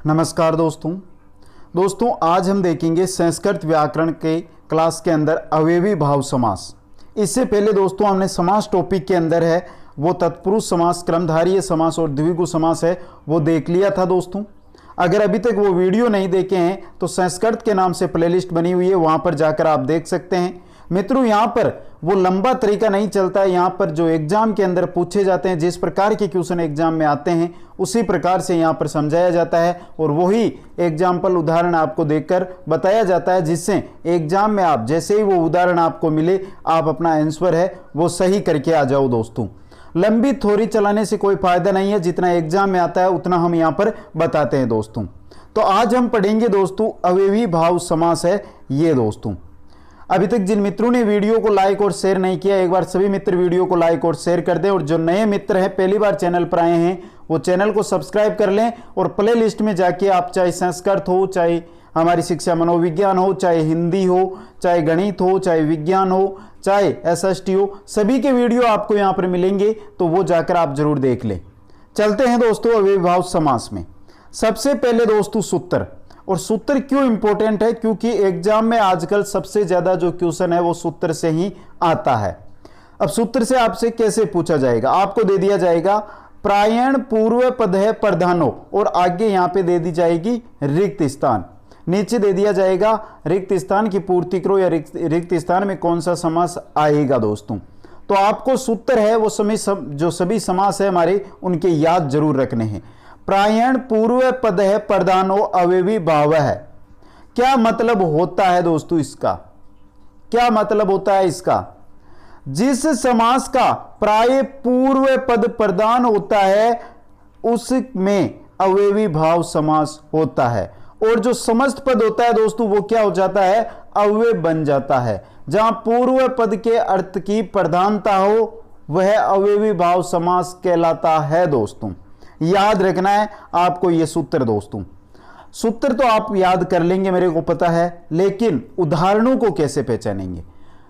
नमस्कार दोस्तों आज हम देखेंगे संस्कृत व्याकरण के क्लास के अंदर अवयवी भाव समास। इससे पहले दोस्तों हमने समास टॉपिक के अंदर है वो तत्पुरुष समास, क्रमधारीय समास और द्विगु समास है वो देख लिया था दोस्तों। अगर अभी तक वो वीडियो नहीं देखे हैं तो संस्कृत के नाम से प्लेलिस्ट बनी हुई है, वहां पर जाकर आप देख सकते हैं। मित्रों यहाँ पर वो लंबा तरीका नहीं चलता है, यहाँ पर जो एग्जाम के अंदर पूछे जाते हैं, जिस प्रकार के क्वेश्चन एग्जाम में आते हैं उसी प्रकार से यहाँ पर समझाया जाता है और वही एग्जाम्पल उदाहरण आपको देकर बताया जाता है, जिससे एग्जाम में आप जैसे ही वो उदाहरण आपको मिले आप अपना आंसर है वो सही करके आ जाओ दोस्तों। लंबी थ्योरी चलाने से कोई फायदा नहीं है, जितना एग्जाम में आता है उतना हम यहाँ पर बताते हैं दोस्तों। तो आज हम पढ़ेंगे दोस्तों अवयवी भाव समास है ये दोस्तों। अभी तक जिन मित्रों ने वीडियो को लाइक और शेयर नहीं किया, एक बार सभी मित्र वीडियो को लाइक और शेयर कर दें, और जो नए मित्र हैं पहली बार चैनल पर आए हैं वो चैनल को सब्सक्राइब कर लें और प्ले लिस्ट में जाके आप चाहे संस्कृत हो, चाहे हमारी शिक्षा मनोविज्ञान हो, चाहे हिंदी हो, चाहे गणित हो, चाहे विज्ञान हो, चाहे SST हो, सभी के वीडियो आपको यहाँ पर मिलेंगे, तो वो जाकर आप जरूर देख लें। चलते हैं दोस्तों अवयवी भाव समास में। सबसे पहले दोस्तों सूत्र, और सूत्र क्यों इंपॉर्टेंट है, क्योंकि एग्जाम में आजकल सबसे ज्यादा जो क्वेश्चन है वो सूत्र से ही आता है। अब सूत्र से आपसे कैसे पूछा जाएगा, आपको दे दिया जाएगा प्रायण पूर्व पद है प्रधानो, और आगे यहां पे दे दी जाएगी रिक्त स्थान, नीचे दे दिया जाएगा रिक्त स्थान की पूर्ति करो या रिक्त स्थान में कौन सा समास आएगा दोस्तों। तो आपको सूत्र है वो जो सभी समास है हमारे उनके याद जरूर रखने हैं। प्रायण पूर्व पद है प्रधानो अवयवी भाव है। क्या मतलब होता है दोस्तों इसका, क्या मतलब होता है इसका? जिस समास का प्राय पूर्व पद प्रधान होता है उसमें अवयवी भाव समास होता है, और जो समस्त पद होता है दोस्तों वो क्या हो जाता है, अव्यय बन जाता है। जहां पूर्व पद के अर्थ की प्रधानता हो वह अवयवी भाव समास कहलाता है दोस्तों। याद रखना है आपको ये सूत्र दोस्तों। सूत्र तो आप याद कर लेंगे मेरे को पता है, लेकिन उदाहरणों को कैसे पहचानेंगे?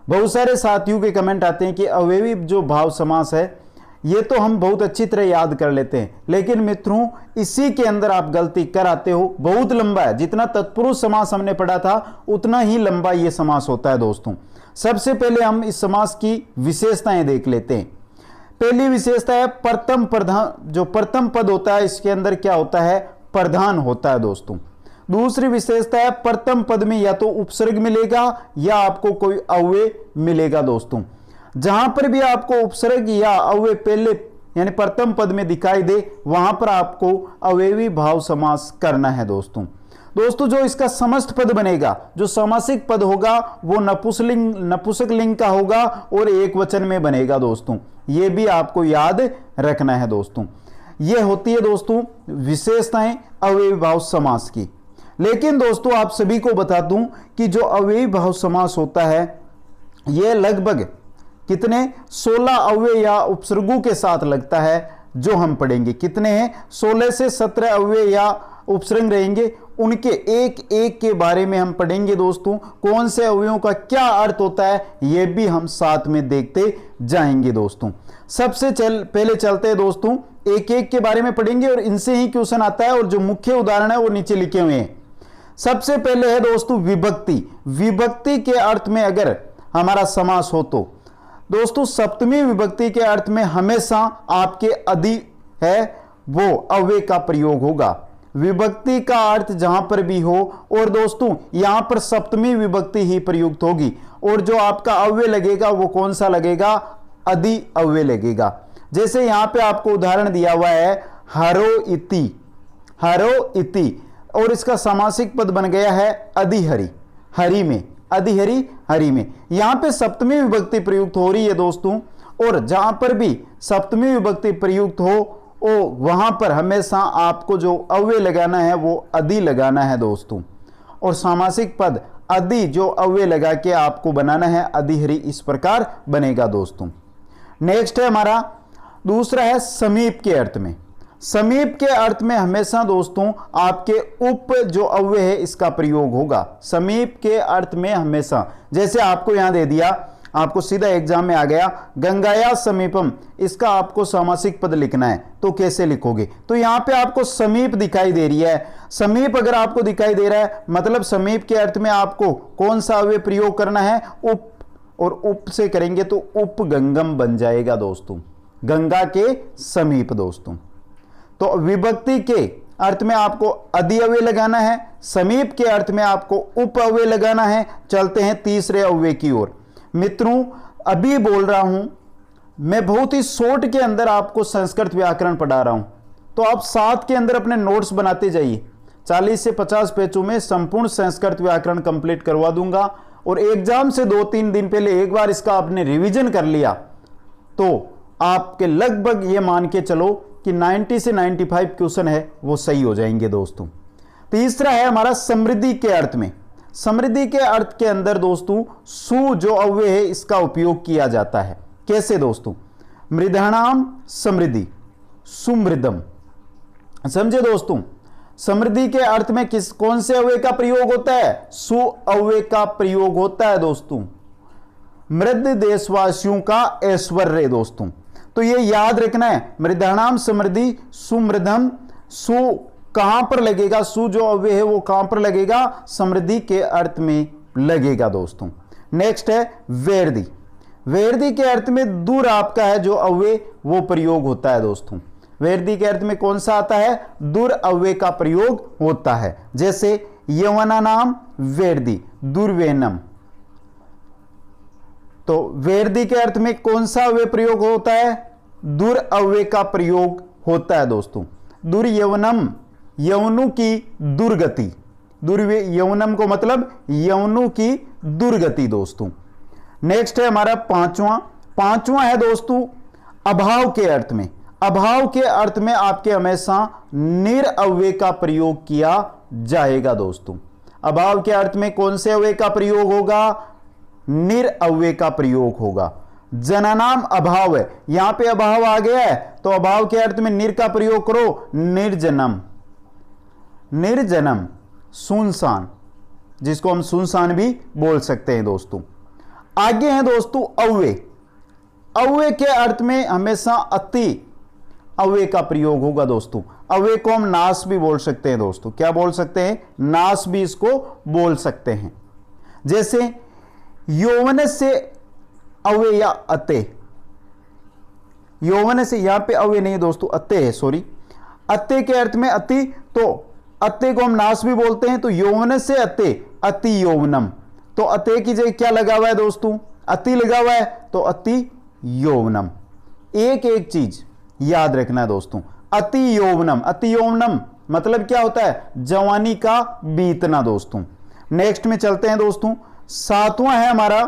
बहुत सारे साथियों के कमेंट आते हैं कि अवयवी जो भाव समास है ये तो हम बहुत अच्छी तरह याद कर लेते हैं, लेकिन मित्रों इसी के अंदर आप गलती कर आते हो। बहुत लंबा है, जितना तत्पुरुष समास हमने पढ़ा था उतना ही लंबा ये समास होता है दोस्तों। सबसे पहले हम इस समास की विशेषताएं देख लेते हैं। पहली विशेषता है प्रथम प्रधान, जो प्रथम पद होता है इसके अंदर क्या होता है, प्रधान होता है दोस्तों। दूसरी विशेषता है प्रथम पद में या तो उपसर्ग मिलेगा या आपको कोई अव्यय मिलेगा दोस्तों। जहां पर भी आपको उपसर्ग या अव्यय पहले यानी प्रथम पद में दिखाई दे वहां पर आपको अवयवी भाव समास करना है दोस्तों। जो इसका समस्त पद बनेगा, जो समासिक पद होगा वो नपुंसक लिंग का होगा और एक वचन में बनेगा दोस्तों। ये भी आपको याद रखना है दोस्तों। ये होती है दोस्तों विशेषताएं अवयवी भाव समास की। लेकिन दोस्तों आप सभी को बता दूं कि जो अवयवी भाव समास होता है यह लगभग कितने 16 अव्यय या उपसर्गों के साथ लगता है, जो हम पढ़ेंगे। कितने हैं? 16 से 17 अव्यय या उपसर्ग रहेंगे, उनके एक एक के बारे में हम पढ़ेंगे दोस्तों। कौन से अवयवों का क्या अर्थ होता है यह भी हम साथ में देखते जाएंगे दोस्तों। सबसे पहले चलते हैं दोस्तों, एक एक के बारे में पढ़ेंगे और इनसे ही क्वेश्चन आता है, और जो मुख्य उदाहरण है वो नीचे लिखे हुए हैं। सबसे पहले है दोस्तों विभक्ति। विभक्ति के अर्थ में अगर हमारा समास हो तो दोस्तों सप्तमी विभक्ति के अर्थ में हमेशा आपके अधि है वो अव्यय का प्रयोग होगा। विभक्ति का अर्थ जहां पर भी हो, और दोस्तों यहां पर सप्तमी विभक्ति ही प्रयुक्त होगी, और जो आपका अव्यय लगेगा वो कौन सा लगेगा, अधि अव्यय लगेगा। जैसे यहां पे आपको उदाहरण दिया हुआ है हरो इति, और इसका समासिक पद बन गया है अधिहरि, हरि में, अधिहरि हरि में। यहां पे सप्तमी विभक्ति प्रयुक्त हो रही है दोस्तों, और जहां पर भी सप्तमी विभक्ति प्रयुक्त हो वहां पर हमेशा आपको जो अव्यय लगाना है वो अधि लगाना है दोस्तों, और सामासिक पद अधि जो अव्यय लगा के आपको बनाना है, अधिहरि इस प्रकार बनेगा दोस्तों। नेक्स्ट है हमारा दूसरा है समीप के अर्थ में। समीप के अर्थ में हमेशा दोस्तों आपके उप जो अव्यय है इसका प्रयोग होगा। समीप के अर्थ में हमेशा, जैसे आपको यहां दे दिया आपको सीधा एग्जाम में आ गया गंगाया समीपम, इसका आपको सामासिक पद लिखना है, तो कैसे लिखोगे? तो यहां पे आपको समीप दिखाई दे रही है। समीप अगर आपको दिखाई दे रहा है मतलब समीप के अर्थ में आपको कौन सा अव्यय प्रयोग करना है? उप, और उप से करेंगे तो उपगंगम बन जाएगा दोस्तों, गंगा के समीप दोस्तों। तो विभक्ति के अर्थ में आपको अधि अव्यय लगाना है, समीप के अर्थ में आपको उप अव्यय लगाना है। चलते हैं तीसरे अव्यय की ओर। मित्रों अभी बोल रहा हूं मैं, बहुत ही शॉर्ट के अंदर आपको संस्कृत व्याकरण पढ़ा रहा हूं, तो आप साथ के अंदर अपने नोट्स बनाते जाइए। 40 से 50 पेजों में संपूर्ण संस्कृत व्याकरण कंप्लीट करवा दूंगा, और एग्जाम से 2-3 दिन पहले एक बार इसका आपने रिवीजन कर लिया तो आपके लगभग ये मान के चलो कि 90 से 95 क्वेश्चन है वो सही हो जाएंगे दोस्तों। तीसरा है हमारा समृद्धि के अर्थ में। समृद्धि के अर्थ के अंदर दोस्तों सु जो अव्यय है इसका उपयोग किया जाता है। कैसे दोस्तों? मृधाणाम समृद्धि सुमृदम, समझे दोस्तों? समृद्धि के अर्थ में कौन से अव्यय का प्रयोग होता है? सु अव्यय का प्रयोग होता है दोस्तों। मृद देशवासियों का ऐश्वर्य दोस्तों, तो ये याद रखना है। मृधाणाम समृद्धि सुमृदम, सु कहां पर लगेगा? सु जो अव्यय है वो कहां पर लगेगा? समृद्धि के अर्थ में लगेगा दोस्तों। नेक्स्ट है वेरदी। वेरदी के अर्थ में दूर आपका है जो अव्यय वो प्रयोग होता है दोस्तों। वेरदी के अर्थ में कौन सा आता है? दूर अव्यय का प्रयोग होता है। जैसे यवना नाम वेरदी दुर्वेनम, तो वेरदी के अर्थ में कौन सा अव्यय प्रयोग होता है? दूर अव्यय का प्रयोग होता है दोस्तों। दुर्यवनम, यवनु की दुर्गति, यवनम को मतलब यवनु की दुर्गति दोस्तों। नेक्स्ट है हमारा पांचवा है दोस्तों अभाव के अर्थ में। अभाव के अर्थ में आपके हमेशा निर अव्यय का प्रयोग किया जाएगा दोस्तों। अभाव के अर्थ में कौन से अव्यय का प्रयोग होगा? निर अव्यय का प्रयोग होगा। जननाम अभाव है, यहां पे अभाव आ गया है तो अभाव के अर्थ में निर का प्रयोग करो, निर्जनम। निर्जनम सुनसान, जिसको हम सुनसान भी बोल सकते हैं दोस्तों। आगे हैं दोस्तों अव्यय। अव्यय के अर्थ में हमेशा अति अव्यय का प्रयोग होगा दोस्तों। अव्यय को हम नाश भी बोल सकते हैं दोस्तों। क्या बोल सकते हैं? नाश भी इसको बोल सकते हैं। जैसे यौवन से अव्यय या अते, यौवन से यहां पे अव्यय नहीं है दोस्तों, अते है, सॉरी। अते के अर्थ में अति, तो अते को हम नाश भी बोलते हैं। तो यौवन से अते, अति यौवनम, तो अते की जगह क्या लगा हुआ है दोस्तों? अति लगा हुआ है, तो अति यौवनम। एक एक चीज याद रखना है दोस्तों। अति यौवनम, अति यौवनम मतलब क्या होता है? जवानी का बीतना दोस्तों। नेक्स्ट में चलते हैं दोस्तों। सातवां है हमारा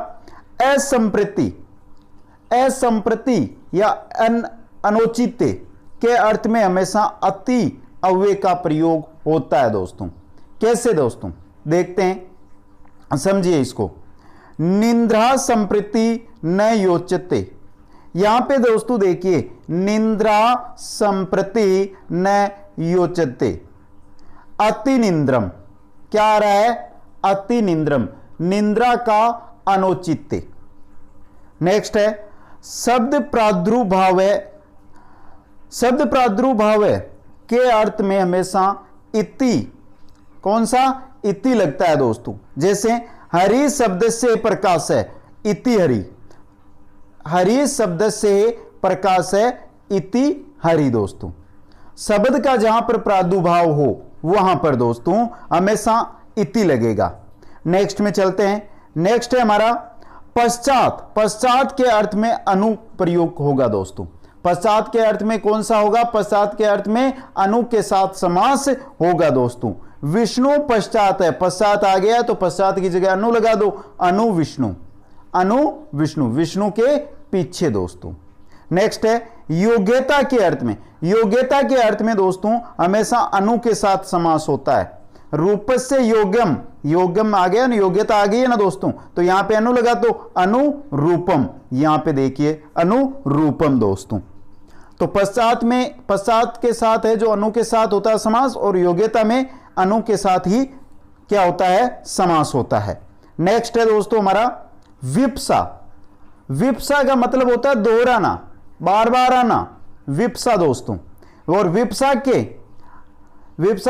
असंप्रति। असंप्रति या अनौचित्य के अर्थ में हमेशा अति अव्यय का प्रयोग होता है दोस्तों। कैसे दोस्तों? देखते हैं, समझिए इसको। निंद्रा संप्रति न योच्यते, यहां पे दोस्तों देखिए निंद्रा संप्रति न योच्यते, अति निंद्रम, क्या आ रहा है? अति निंद्रम, निंद्रा का अनौचित्य। नेक्स्ट है शब्द प्रादुर्भाव है। शब्द प्रादुर्भाव के अर्थ में हमेशा इति, कौन सा? इति लगता है दोस्तों। जैसे हरि शब्द से प्रकाश है, इति हरि। हरि शब्द से प्रकाश है, इति हरि दोस्तों। शब्द का जहां पर प्रादुर्भाव हो वहां पर दोस्तों हमेशा इति लगेगा। नेक्स्ट में चलते हैं। नेक्स्ट है हमारा पश्चात। पश्चात के अर्थ में अनु प्रयोग होगा दोस्तों। पश्चात के अर्थ में कौन सा होगा? पश्चात के अर्थ में अनु के साथ समास होगा दोस्तों। विष्णु पश्चात है, पश्चात आ गया तो पश्चात की जगह अनु लगा दो, अनु विष्णु। अनु विष्णु, विष्णु के पीछे दोस्तों। नेक्स्ट है योग्यता के अर्थ में। योग्यता के अर्थ में दोस्तों हमेशा अनु के साथ समास होता है। रूप से योग्यम, योग्यम आ गया ना, योग्यता आ गई है ना दोस्तों, तो यहां पे अनु लगा दो, अनुरूपम। यहां पे देखिए अनुरूपम दोस्तों। तो पश्चात में, पश्चात के साथ है जो अनु के साथ होता है समास, और योग्यता में अनु के साथ ही क्या होता है? समास होता है। नेक्स्ट है दोस्तों हमारा विप्सा। विप्सा का मतलब होता है दोहराना, बार बार आना, विप्सा दोस्तों। और विप्सा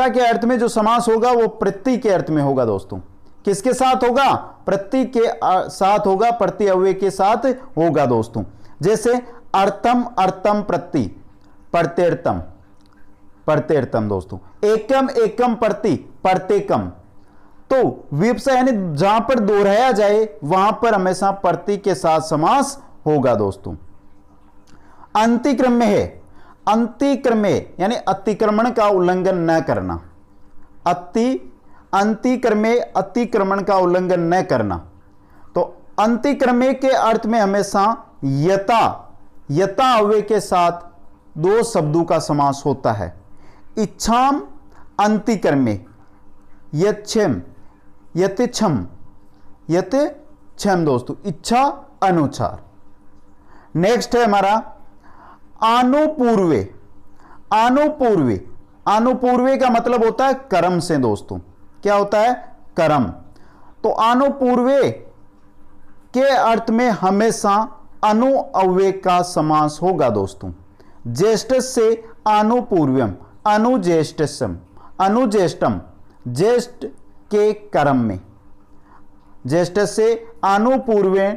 के अर्थ में जो समास होगा वो प्रत्यय के अर्थ में होगा दोस्तों। किसके साथ होगा? प्रत्यय के साथ होगा, प्रत्यय अव्यय के साथ होगा दोस्तों। जैसे अर्थम, अर्थम प्रत्यय, प्रत्यर्थम, प्रत्यर्थम दोस्तों। एकम, एकम प्रत्यय, प्रत्येकम। तो विप्सा यानी जहां पर दोहराया जाए वहां पर हमेशा प्रत्यय के साथ समास होगा दोस्तों। अंतिक्रम में है, अंतिक्रम में यानी अतिक्रमण का उल्लंघन न करना, अंतिक्रम में अतिक्रमण का उल्लंघन न करना। तो अंतिक्रम के अर्थ में हमेशा यथा, यथा अव्यय के साथ दो शब्दों का समास होता है। इच्छाम अंतिक्रमे, यच्छम, यतिछम, यतिछम दोस्तों, इच्छा अनुसार। नेक्स्ट है हमारा आनुपूर्वे, आनुपूर्वे, आनुपूर्वे का मतलब होता है कर्म से दोस्तों। क्या होता है? कर्म। तो आनुपूर्वे के अर्थ में हमेशा अनु अव्यय का समास होगा दोस्तों। ज्येष्ठ से आनुपूर्व्यम, अनुज्येष्ठम, अनुज्येष्ठम, ज्येष्ठ के कर्म में। ज्येष्ठ से आनुपूर्वे,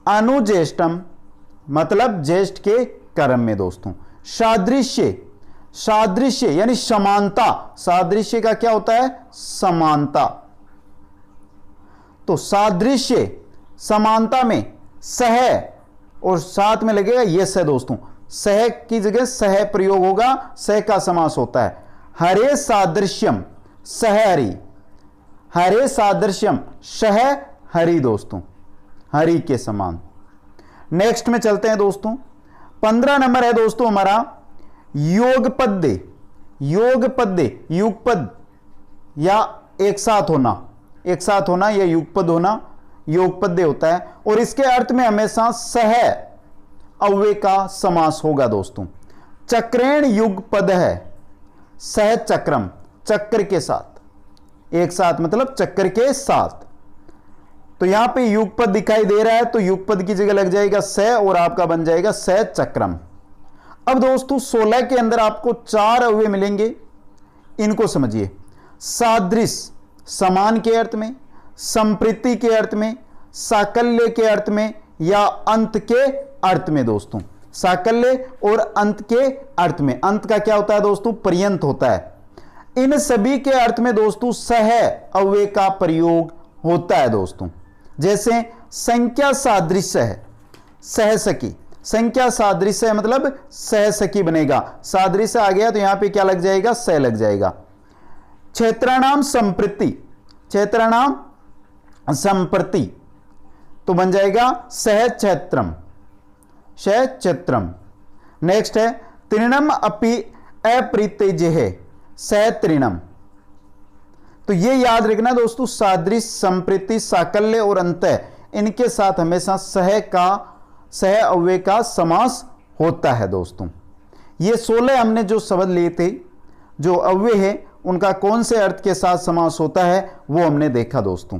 अनुज्येष्ठम मतलब ज्येष्ठ के कर्म में दोस्तों। सादृश्य, सादृश्य यानी समानता, सादृश्य का क्या होता है? समानता। तो सादृश्य समानता में सह और साथ में लगेगा यस है दोस्तों। सह की जगह सह प्रयोग होगा, सह का समास होता है। हरे सादृश्यम सह हरि, हरे सादृश्यम सह हरि दोस्तों, हरि के समान। नेक्स्ट में चलते हैं दोस्तों। 15 नंबर है दोस्तों हमारा योगपद्य, योगपद्य, युगपद या एक साथ होना, एक साथ होना या युगपद होना योगपद्य होता है। और इसके अर्थ में हमेशा सह अव्यय का समास होगा दोस्तों। चक्रेण युगपद है, सह चक्रम, चक्र के साथ, एक साथ मतलब चक्र के साथ। तो यहां पे युगपद दिखाई दे रहा है तो युगपद की जगह लग जाएगा सह और आपका बन जाएगा सह चक्रम। अब दोस्तों 16 के अंदर आपको 4 अव्यय मिलेंगे, इनको समझिए। सादृश समान के अर्थ में, संप्रीति के अर्थ में, साकल्य के अर्थ में या अंत के अर्थ में दोस्तों। साकल्य और अंत के अर्थ में, अंत का क्या होता है दोस्तों? पर्यंत होता है। इन सभी के अर्थ में दोस्तों सह अव्यय का प्रयोग होता है दोस्तों। जैसे संख्या सादृश्य है, सहसखी, संख्या सादृश्य है मतलब सहसखी बनेगा। सादृश्य आ गया तो यहां पे क्या लग जाएगा? सह लग जाएगा। क्षेत्राणाम संप्रति, क्षेत्राणाम संप्रति तो बन जाएगा सह क्षेत्रम, सह क्षेत्रम। नेक्स्ट है तृणम अपि अप्रीतिजेह, सह तृणम। तो ये याद रखना दोस्तों, सादृश, संप्रति, साकल्य और अंतः इनके साथ हमेशा सह का, सह अव्यय का समास होता है दोस्तों। ये 16 हमने जो शब्द लिए थे, जो अव्यय है उनका कौन से अर्थ के साथ समास होता है वो हमने देखा दोस्तों।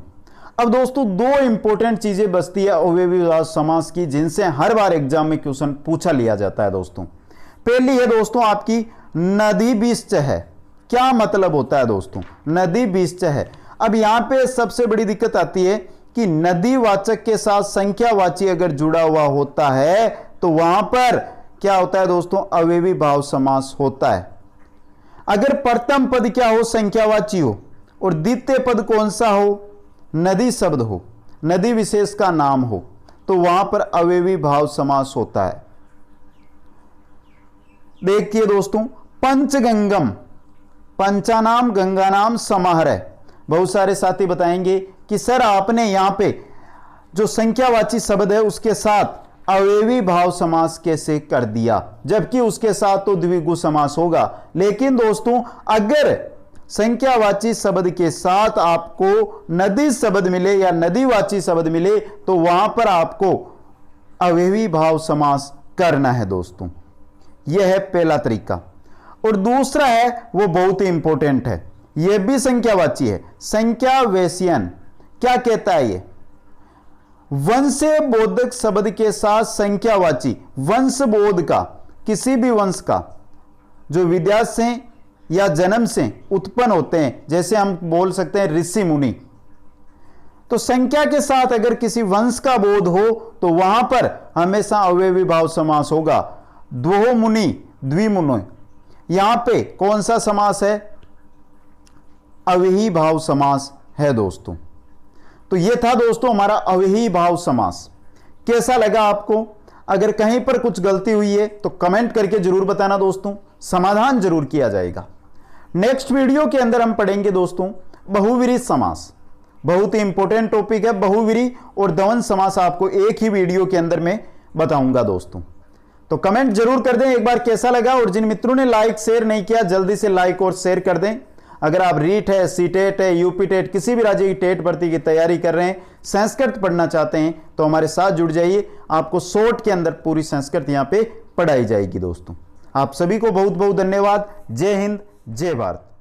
अब दोस्तों 2 इंपॉर्टेंट चीजें बचती है अव्ययी समास की, जिनसे हर बार एग्जाम में क्वेश्चन पूछा लिया जाता है दोस्तों। पहली है दोस्तों आपकी नदी बीच है। क्या मतलब होता है दोस्तों? नदी बीच है। अब यहां पे सबसे बड़ी दिक्कत आती है कि नदी वाचक के साथ संख्यावाची अगर जुड़ा हुआ होता है तो वहां पर क्या होता है दोस्तों? अव्ययी भाव समास होता है। अगर प्रथम पद क्या हो? संख्यावाची हो, और द्वितीय पद कौन सा हो? नदी शब्द हो, नदी विशेष का नाम हो, तो वहां पर अव्ययी भाव समास होता है। देखिए दोस्तों, पंचगंगम, पंचानाम गंगानाम समाहरह। बहुत सारे साथी बताएंगे कि सर आपने यहां पे जो संख्यावाची शब्द है उसके साथ अव्ययी भाव समास कैसे कर दिया, जबकि उसके साथ तो द्विगु समास होगा। लेकिन दोस्तों अगर संख्यावाची शब्द के साथ आपको नदी शब्द मिले या नदीवाची शब्द मिले तो वहां पर आपको अव्ययी भाव समास करना है दोस्तों। यह है पहला तरीका। और दूसरा है वो बहुत ही इंपॉर्टेंट है, यह भी संख्यावाची है, संख्या वैश्यन। क्या कहता है ये? वंशे बोधक शब्द के साथ संख्यावाची, वंश बोध का, किसी भी वंश का जो विद्या से या जन्म से उत्पन्न होते हैं, जैसे हम बोल सकते हैं ऋषि मुनि, तो संख्या के साथ अगर किसी वंश का बोध हो तो वहां पर हमेशा अवयवी भाव समास होगा। द्वो मुनि द्विमुनि, यहां पे कौन सा समास है? अव्ययी भाव समास है दोस्तों। तो यह था दोस्तों हमारा अव्ययी भाव समास। कैसा लगा आपको? अगर कहीं पर कुछ गलती हुई है तो कमेंट करके जरूर बताना दोस्तों, समाधान जरूर किया जाएगा। नेक्स्ट वीडियो के अंदर हम पढ़ेंगे दोस्तों बहुव्रीहि समास। बहुत ही इंपॉर्टेंट टॉपिक है बहुव्रीहि और द्वंद्व समास, आपको एक ही वीडियो के अंदर मैं बताऊंगा दोस्तों। तो कमेंट जरूर कर दें एक बार कैसा लगा, और जिन मित्रों ने लाइक शेयर नहीं किया जल्दी से लाइक और शेयर कर दें। अगर आप रीट है, सीटेट है, यूपी टेट, किसी भी राज्य की टेट भर्ती की तैयारी कर रहे हैं, संस्कृत पढ़ना चाहते हैं तो हमारे साथ जुड़ जाइए। आपको शॉर्ट के अंदर पूरी संस्कृत यहां पे पढ़ाई जाएगी दोस्तों। आप सभी को बहुत बहुत धन्यवाद। जय हिंद, जय भारत।